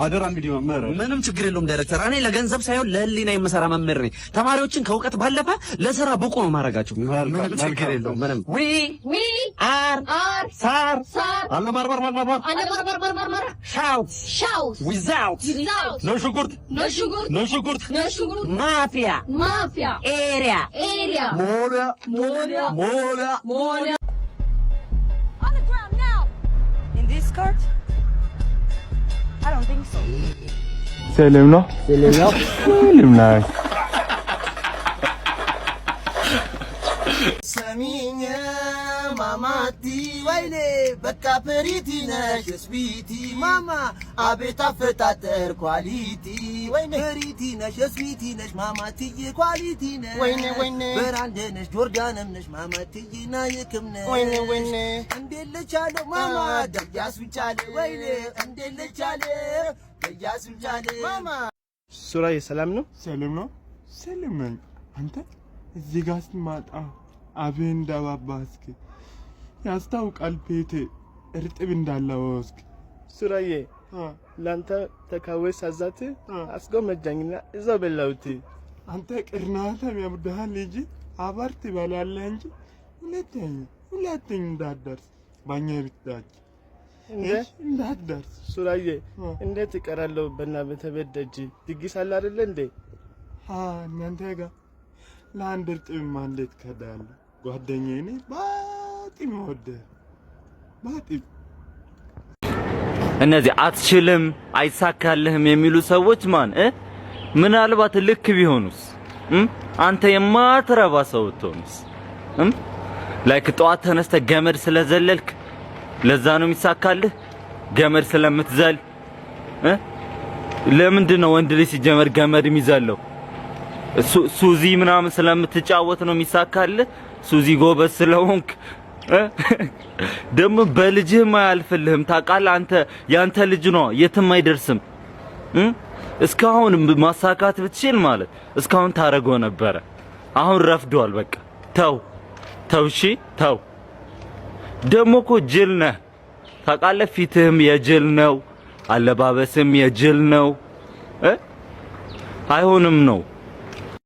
አደራ እንግዲህ መምህር ምንም ችግር የለውም ዳይሬክተር እኔ ለገንዘብ ሳይሆን ለህሊና የምሰራ መምህር ነኝ ተማሪዎችን ከእውቀት ባለፈ ለሥራ ብቁ ነው ማረጋቸው ምንም ችግር የለውም ምንም ዊ አር ሳር አለ ማርማር ሻውት ዊዛውት ኖ ሽጉርት ማፊያ ኤሪያ ሞላ on the ground now in this cart I don't think so. Selim no? Selim nice. Saminya mamati waile bakka periti nash sweetie mama abeta fetater quality waine periti nash sweetie nash mamati quality nash waine berande nash jordanam nash mamati na yekmne waine andele chalo mama dayasu chale waine andele chale dayasu chale mama Suray selam no? Selim ነኝ አንተ እዚህ ጋር ስትመጣ አቤን እንዳባባስክ ያስታውቃል ቤቴ እርጥብ እንዳላወስክ ሱራዬ ላንተ ተካወስ አዛት አስጎመጃኝና እዛው በላውት አንተ ቅርናታ የሚያብዳህ ልጅ አባርት ይባላልህ እንጂ ሁለተኛ እንዳትደርስ ባኛ ብታች እንዳትደርስ ሱራዬ እንዴት ይቀራለው በእናንተ ቤት ደጅ ድግስ አለ አይደል እንዴ እናንተ ጋር ለአንድ እርጥብ ማንዴት ከዳለ ጓደኛዬ ነኝ ባጢም ወደ ባጢም እነዚህ አትችልም አይሳካልህም የሚሉ ሰዎች ምናልባት ልክ ቢሆኑስ አንተ የማትረባ ሰው ትሆንስ ላይክ ጧት ተነስተ ገመድ ስለዘለልክ ለዛ ነው የሚሳካልህ ገመድ ስለምትዘል ለምንድን ነው ወንድ ልጅ ሲጀመር ገመድ የሚዘለው ሱዚ ምናምን ስለምትጫወት ነው የሚሳካልህ ሱዚ ጎበዝ ስለሆንክ ደም በልጅህም አያልፍልህም ታውቃለህ አንተ ያንተ ልጅ ነው የትም አይደርስም እስካሁን ማሳካት ብትችል ማለት እስካሁን ታረገው ነበር አሁን ረፍዷል በቃ ተው እሺ ተው ደሞኮ ጅል ነህ ታውቃለህ ፊትህም የጅል ነው አለባበስም የጅል ነው አይሆንም ነው